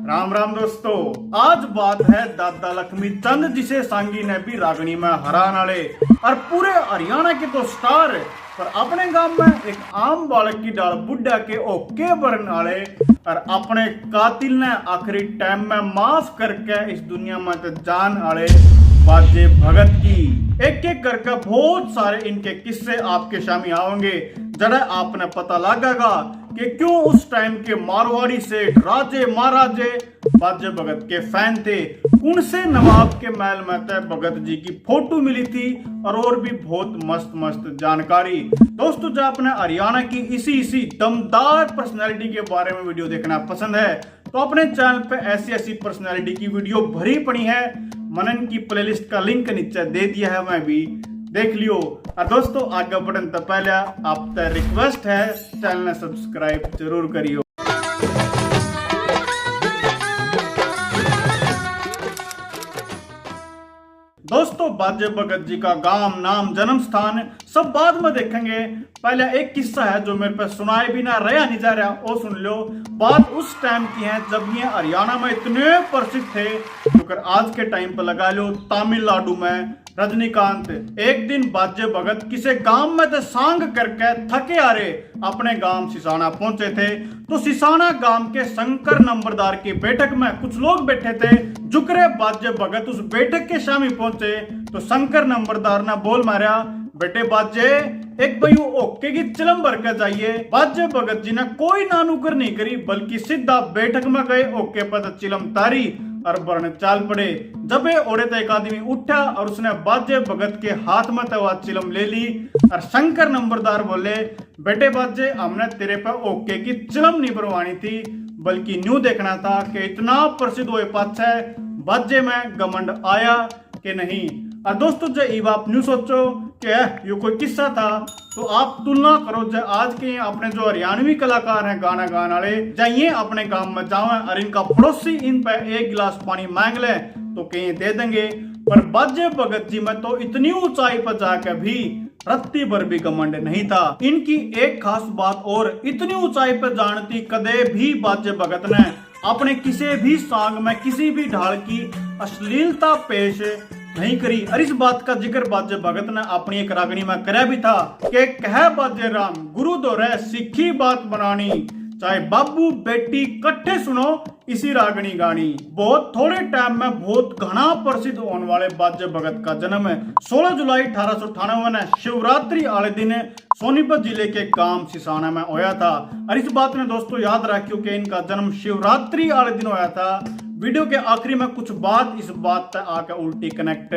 राम राम दोस्तों, आज बात है दादा लक्ष्मी चंद जिसे सांगी ने भी रागनी में हराने वाले और पूरे हरियाणा के तो स्टार पर अपने गांव में एक आम बालक की डाल बुढ़ा के ओके बरन वाले और अपने कातिल ने आखिरी टाइम में माफ करके इस दुनिया में तो जान वाले बाजे भगत की एक एक करके बहुत सारे इनके किस्से आपके सामने आएंगे। जरा आपने पता लगेगा कि क्यों उस टाइम के मारवाड़ी से राजे महाराजे बाजे भगत के फैन थे, उनसे नवाब के महल में तय भगत जी की फोटो मिली थी और भी बहुत मस्त मस्त जानकारी। दोस्तों, जो अपने हरियाणा की इसी दमदार पर्सनैलिटी के बारे में वीडियो देखना पसंद है तो अपने चैनल पे ऐसी पर्सनैलिटी की वीडियो भरी पड़ी है। मनन की प्लेलिस्ट का लिंक नीचे दे दिया है, मैं भी देख लियो। और दोस्तों, आगे बढ़ने तो पहले आप तक रिक्वेस्ट है चैनल ने सब्सक्राइब जरूर करियो। दोस्तों, बाजे भगत जी का गांव, नाम, जन्म स्थान सब बाद में देखेंगे। पहले एक किस्सा है जो मेरे पे सुनाए बिना रहा नहीं जा रहा, वो सुन लो। बात उस टाइम की है जब ये हरियाणा में इतने प्रसिद्ध थे, तो आज के टाइम पे लगा लो तमिलनाडु में रजनीकांत। एक दिन बाजे भगत किसी गांव में तो सांग करके थके हारे अपने गांव सिसाना पहुंचे थे। तो सिसाना गांव के शंकर नंबरदार की बैठक में कुछ लोग बैठे थे। जुकरे बाजे भगत उस बैठक के शामी पहुंचे तो शंकर नंबरदार ने बोल मारा, बेटे बाजे एक भाई ओके की चिलम भर के जाइए। बाजे भगत जी ने कोई नानुकर नहीं करी बल्कि सीधा बैठक में गए, ओके पर चिलम तारी और बरन चाल पड़े। जब ओड़े तो एक आदमी उठा और उसने बाजे भगत के हाथ में तो चिलम ले ली और शंकर नंबरदार बोले, बेटे बाजे हमने तेरे पर ओके की चिलम नहीं भरवानी थी बल्कि न्यू देखना था कि इतना प्रसिद्ध हुए पाछे बाजे में घमंड आया कि नहीं। और दोस्तों, जब आप न्यू सोचो कि ये कोई किस्सा था तो आप तुलना करो जो आज के अपने जो हरियाणवी कलाकार हैं गाना गाने वाले, जाइए अपने गांव में जाओ और इनका पड़ोसी इन पे एक गिलास पानी मांग ले तो कहीं दे देंगे। पर बाजे भगत जी में तो इतनी ऊंचाई पर जाकर भी रत्ती भर भी घमंड नहीं था। इनकी एक खास बात और, इतनी ऊंचाई पर जानती कदे भी बाजे भगत ने अपने किसी भी सॉन्ग में किसी भी ढाल की अश्लीलता पेश नहीं करी। और इस बात का जिक्र बाजे भगत ने अपनी एक रागनी में करा भी था कि कह बाजे राम गुरु दोरे सीखी बात बनानी, चाहे बाबू बेटी कट्ठे सुनो इसी रागनी गानी। बहुत थोड़े टाइम में बहुत घना प्रसिद्ध होने वाले बाजे भगत का जन्म 16 जुलाई 1898 में शिवरात्रि वाले दिन सोनीपत जिले के गांव सिसाना में होया था। और इस बात ने दोस्तों याद रखियो कि इनका जन्म शिवरात्रि वाले दिन होया था। वीडियो के आखिरी में कुछ बात इस बात तक आकर उल्टी कनेक्ट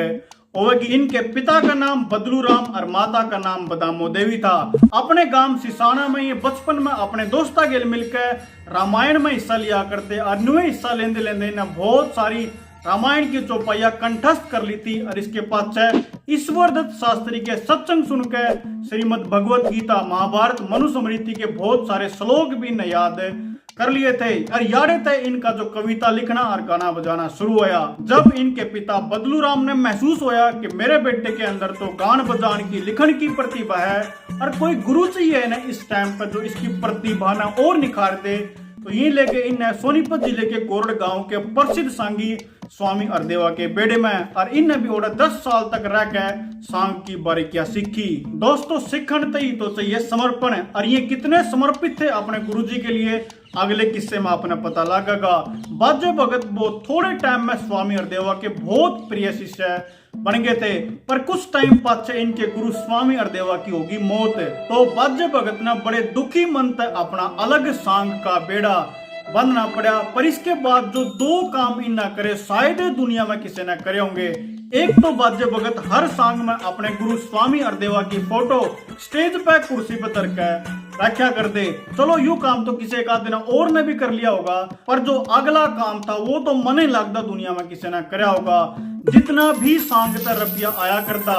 होगी। इनके पिता का नाम बदलू राम और माता का नाम बदामो देवी था। अपने गांव सिसाना में ये बचपन में अपने दोस्ता के मिलकर रामायण में हिस्सा लिया करते और नुए हिस्सा लेंदे लेंदे इन्हें बहुत सारी रामायण की चौपाइयां कंठस्थ कर ली थी। और इसके पास ईश्वरदत्त शास्त्री के सत्संग सुनकर श्रीमद भगवत गीता, महाभारत, मनुस्मृति के बहुत सारे श्लोक भी न याद कर लिए थे। और यारे थे इनका जो कविता लिखना और गाना बजाना शुरू हुआ। जब इनके पिता बदलू राम ने महसूस होया कि मेरे बेटे के अंदर तो गान बजान की, लिखन की प्रतिभा है और कोई गुरु चाहिए ना इस टाइम पर जो इसकी प्रतिभा ना और निखार दे, तो ये लेके इन सोनीपत जिले के कोरड़ गांव के प्रसिद्ध सांगी स्वामी हरदेवा के बेड़े में और इन भी 10 साल तक रह के सांग की बारीकियां सीखी। दोस्तों, सीखन तो चाहिए समर्पण, और ये कितने समर्पित थे अपने गुरुजी के लिए अगले किस्से में आपने पता लगेगा। बाजे भगत बहुत थोड़े टाइम में स्वामी हरदेवा के बहुत प्रिय शिष्य बन गए थे। पर कुछ टाइम पाछे इनके गुरु स्वामी हरदेवा की होगी मौत। तो बाजे भगत ने बड़े दुखी मन तक अपना अलग सांग का बेड़ा बंधना पड़ा। पर इसके बाद जो दो काम इन ना करे शायद दुनिया में किसी ने करे होंगे। एक तो बाजे भगत हर सांग में अपने गुरु स्वामी हरदेवा की फोटो स्टेज पे कुर्सी पर तरकर रखा कर दे। चलो यू काम तो किसी एक दिन और ने भी कर लिया होगा, पर जो अगला काम था वो तो मन ही लगता दुनिया में किसी ने कराया होगा। जितना भी सांग का रुपया आया करता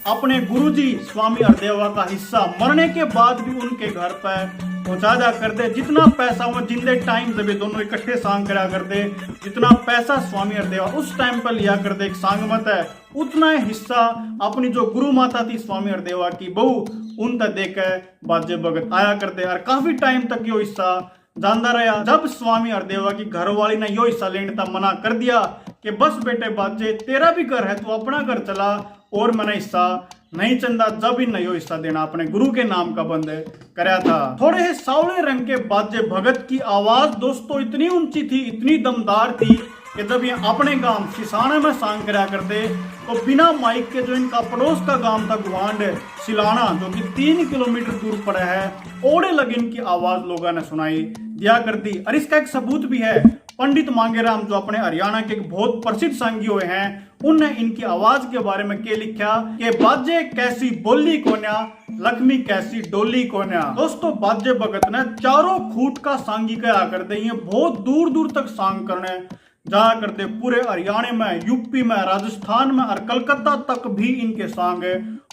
अपने गुरुजी स्वामी हरदेवा का हिस्सा मरने के बाद भी उनके घर पर पहुंचा जा कर दे। जितना पैसा वो जिंदे टाइम जब दोनों इकट्ठे सांग करा कर दे, जितना पैसा स्वामी हरदेवा उस टाइम पर लिया कर दे एक सांग मत है, उतना हिस्सा अपनी जो गुरु माता थी स्वामी हरदेवा की बहू उन तक देकर बाजे भगत आया करते और काफी टाइम तक यो हिस्सा जानता रहा। जब स्वामी हरदेवा की घरवाली ने यो हिस्सा लेने तक मना कर दिया कि बस बेटे बाजे तेरा भी घर है, तू अपना घर चला और मैंने हिस्सा नहीं चंदा। जब इन यो हिस्सा देना अपने गुरु के नाम का बंद कराया था। थोड़े सावले रंग के बाजे भगत की आवाज दोस्तों इतनी ऊंची थी, इतनी दमदार थी कि जब ये अपने गांव सिसाना में सांग करा करते तो बिना माइक के जो इनका पड़ोस का गांव था गुवांड सिलाना, जो कि 3 किलोमीटर दूर पड़ा है, ओड़े लगे इनकी आवाज लोगों ने सुनाई दिया करती। और इसका एक सबूत भी है। पंडित मांगेराम जो अपने हरियाणा के एक बहुत प्रसिद्ध सांगी हुए हैं, उनने इनकी आवाज के बारे में क्या लिखा कि बाजे कैसी बोली कोन्या, लक्ष्मी कैसी डोली कोन्या। दोस्तों बाजे भगत ने चारों खूट का सांगी कहा करते, ये बहुत दूर दूर तक सांग करने जा करते। पूरे हरियाणा में, यूपी में, राजस्थान में और कलकत्ता तक भी इनके सांग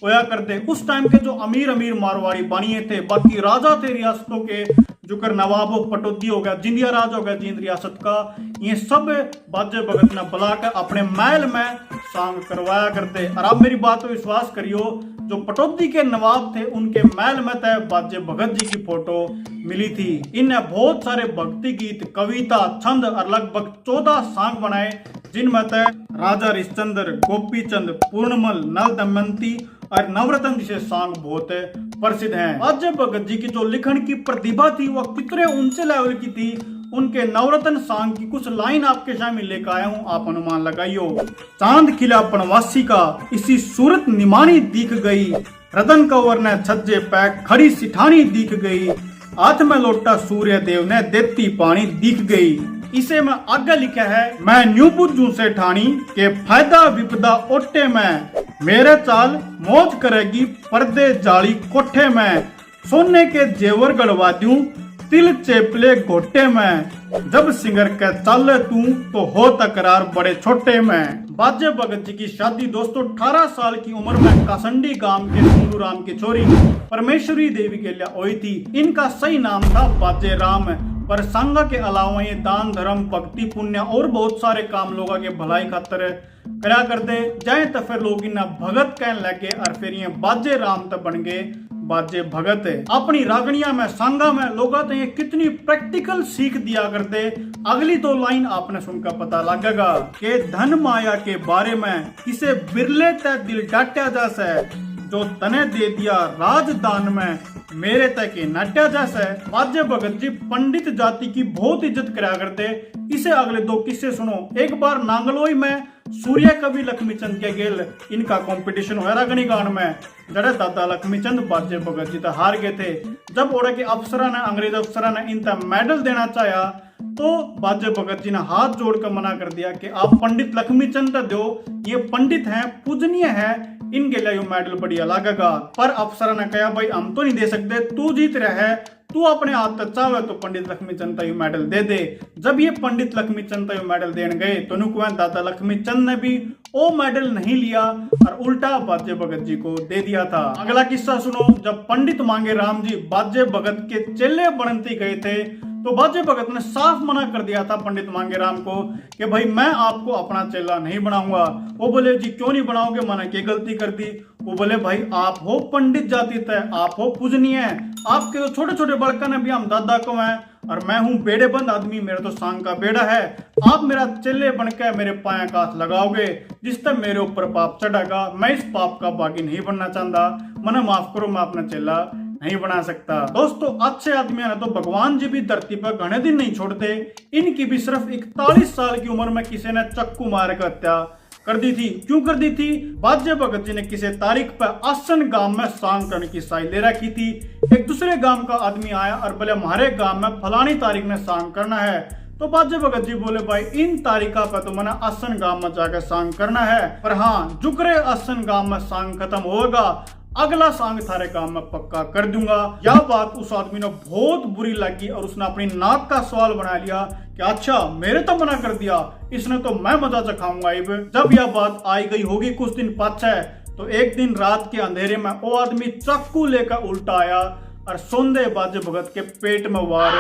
होया करते। उस टाइम के जो अमीर अमीर मारवाड़ी बानिए थे, बाकी राजा थे रियासतों के, जुकर नवाब पटौदी हो गया, जिंदिया राज हो गया जींद रियासत का, ये सब बाजे भगत ने बुलाकर अपने महल में सांग करवाया करते। और आप मेरी बात पर विश्वास करियो, जो पटौदी के नवाब थे उनके महल में तय बाजे भगत जी की फोटो मिली थी। इनने बहुत सारे भक्ति गीत, कविता, छंद और लगभग 14 सांग बनाए, जिनमें तय राजा हरिश्चंद्र, गोपी चंद, पूर्णमल, नल दमयंती और नवरत्न जिसे सांग बहुत प्रसिद्ध हैं। बाजे भगत जी की जो लिखन की प्रतिभा थी वह कितने ऊंचे लेवल की थी। उनके नवरत्न सांग की कुछ लाइन आपके सामने लेकर आया हूँ, आप अनुमान लगाइयो। चांद खिला पनवासी का इसी सूरत निमानी दिख गई, रतन कंवर ने छज्जे पैक खड़ी सिठानी दिख गई, हाथ में लोटा सूर्य देव ने देती पानी दिख गई। इसे में आगे लिखा है, मैं न्यू बुझू से ठानी के फायदा विपदा ओटे में, मेरे चाल मौज करेगी पर्दे जाली कोठे में, सोने के जेवर गड़वा दूं तिल चेपले घोटे में, जब सिंगर के चल तू तो हो तकरार बड़े छोटे में। बाजे भगत जी की शादी दोस्तों 18 साल की उम्र में कासंडी गांव के सुंदू राम की छोरी परमेश्वरी देवी के लिए हुई थी। इनका सही नाम था बाजे राम, पर संग के अलावा ये दान धर्म भक्ति पुण्य और बहुत सारे काम लोगों के भलाई खातर करा करते जाए। तो फिर लोग इन्हें भगत कहने लगे और फिर ये बाजे राम तो बन गए बाजे भगत। अपनी रागनिया में सांगा में लोग ये कितनी प्रैक्टिकल सीख दिया करते। अगली 2 लाइन आपने सुनकर पता लगेगा कि धन माया के बारे में किसे बिरले तय दिल डांटा जैसे, जो तने दे दिया राजदान में मेरे तक नाट्या जैसे। बाजे भगत जी पंडित जाति की बहुत इज्जत करा करते। इसे अगले 2 किस्से सुनो। एक बार नांगलोई में सूर्य कवि लक्ष्मीचंद के गेल इनका कंपटीशन हुआ रागनी गान में, जड़े दादा लक्ष्मीचंद बाजे भगत जी तो हार गए थे। जब ओड़े के अफसरा ने, अंग्रेज अफसरा ने इनका मेडल देना चाहा तो बाजे भगत जी ने हाथ जोड़कर मना कर दिया कि आप पंडित लक्ष्मीचंद दो, ये पंडित हैं, पूजनीय है, इनके लिए मेडल बढ़िया लगेगा। पर अफसर ने कहा भाई हम तो नहीं दे सकते, तू जीत रहा है, तू अपने हाथ चाहे तो पंडित लक्ष्मीचंद यू मेडल दे दे। जब ये पंडित लक्ष्मीचंद यू मेडल देने गए तो दादा लक्ष्मीचंद ने भी वो मेडल नहीं लिया और उल्टा बाजे भगत जी को दे दिया था। अगला किस्सा सुनो। जब पंडित मांगेराम जी बाजे भगत के चेले बनते गए थे तो बाजे भगत ने साफ मना कर दिया था पंडित मांगेराम को कि भाई मैं आपको अपना चेला नहीं बनाऊंगा। वो बोले जी क्यों नहीं बनाओगे, मैंने क्या गलती कर दी। वो बोले भाई आप हो पंडित जाति तय, आप हो पूजनीय, आपके तो छोटे छोटे बड़का ने भी हम दादा को हैं और मैं हूँ बेड़ेबंद आदमी, मेरा तो सांग का बेड़ा है। आप मेरा चेले बनकर मेरे पाया का हाथ लगाओगे जिससे मेरे ऊपर पाप चढ़ेगा। मैं इस पाप का बागी नहीं बनना चाहता, मना माफ करो, मैं अपना चेला नहीं बना सकता। दोस्तों अच्छे आदमी ने तो भगवान जी भी धरती पर घने दिन नहीं छोड़ते। इनकी भी सिर्फ 41 साल की उम्र में किसी ने चक्कू मार कर हत्या कर दी थी। क्यों कर दी थी? बाजे भगत जी ने किसी तारीख पर आसन गांव में सांग करने की साई ले रखी थी। एक दूसरे गांव का आदमी आया और बोले हमारे गांव में फलानी तारीख में सांग करना है। तो बाजे भगत जी बोले भाई इन तारीखा पर तो मैंने आसन गांव में जाकर सांग करना है, पर हाँ जुकरे आसन गांव में सांग खत्म होगा, अगला सांग थारे काम में पक्का कर दूंगा। यह बात उस आदमी ने बहुत बुरी लगी और उसने अपनी नाक का सवाल बना लिया कि अच्छा मेरे तो मना कर दिया, इसने तो मैं मजा चखाऊंगा। जब यह बात आई गई होगी कुछ दिन पाछे, तो एक दिन रात के अंधेरे में वो आदमी चाकू लेकर उल्टा आया और सोंदे बाजे भगत के पेट में वार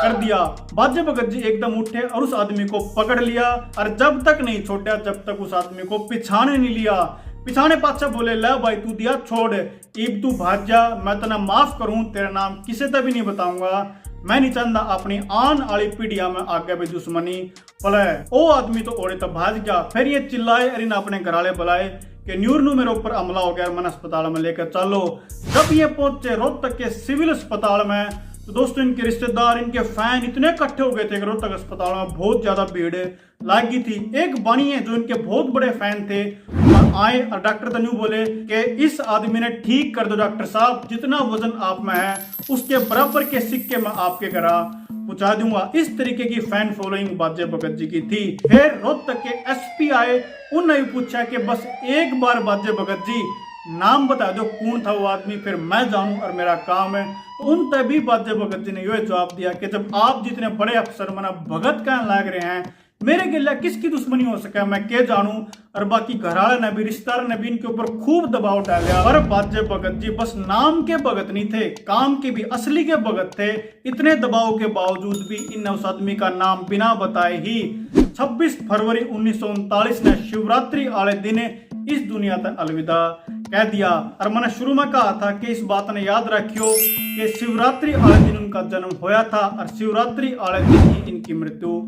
कर दिया। बाजे भगत जी एकदम उठे और उस आदमी को पकड़ लिया और जब तक नहीं छोड़ा जब तक उस आदमी को पिछाने नहीं लिया। पिछाने पाछे बोले ले भाई तू दिया छोड़, इब तू भाग जा, मैं तना माफ करूं, तेरा नाम किसे तक भी नहीं बताऊंगा। मैं नहीं चाहता अपनी आन वाली पीढ़िया में आगे भी दुश्मनी पले। ओ आदमी तो ओड़े तब भाज गया। फिर ये चिल्लाए अरे ना अपने घर वाले बुलाए कि न्यूरनू मेरे ऊपर हमला हो गया, मैंने अस्पताल में लेकर चलो। जब ये पहुंचे रोहतक के सिविल अस्पताल में तो दोस्तों इनके रिश्तेदार, इनके फैन इतने इकट्ठे हो गए थे कि रोहतक अस्पताल में बहुत ज्यादा भीड़ लगी थी। एक बनी है जो इनके बहुत बड़े फैन थे और आए और डॉक्टर तनु बोले कि इस आदमी ने ठीक कर दो डॉक्टर साहब, जितना वजन आप में है उसके बराबर के सिक्के मैं आपके घर पहुंचा दूंगा। इस तरीके की फैन फॉलोइंग बाजे भगत जी की थी। फिर रोहतक के एसपी आए, उन्होंने पूछा कि बस एक बार बाजे भगत जी नाम बता दो कौन था वो आदमी, फिर मैं जानूं और मेरा काम है। तो उन तभी बाजे भगत जी ने यह जवाब दिया कि जब आप जितने बड़े अफसर मना भगत कहने लग रहे हैं, मेरे गिला किसकी दुश्मनी हो सके मैं क्या जानूं। और बाकी घरवाले ने भी, रिश्तेदार ने भी इनके ऊपर खूब दबाव डाला। पर बाजे भगत जी बस नाम के भगत नहीं थे, काम के भी असली के भगत थे। इतने दबाव के बावजूद भी इन उस आदमी का नाम बिना बताए ही 26 फरवरी 1939 ने शिवरात्रि वाले दिन इस दुनिया तक अलविदा कह दिया। और मैंने शुरू में कहा था कि इस बात ने याद रखियो कि शिवरात्रि वाले दिन उनका जन्म होया था और शिवरात्रि वाले दिन ही इनकी मृत्यु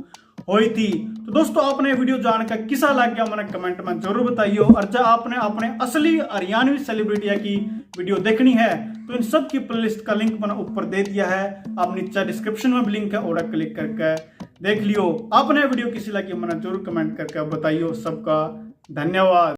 हुई थी। तो दोस्तों आपने वीडियो जानकर किसा लग गया मैंने कमेंट में जरूर बताइए। और जब आपने अपने असली हरियाणवी सेलिब्रिटिया की वीडियो देखनी है तो इन सब की प्लेलिस्ट का लिंक मैंने ऊपर दे दिया है, आप नीचे डिस्क्रिप्शन में भी लिंक है, और क्लिक करके देख लियो। आपने वीडियो किसी लगी मैंने जरूर कमेंट करके बताइए। सबका धन्यवाद।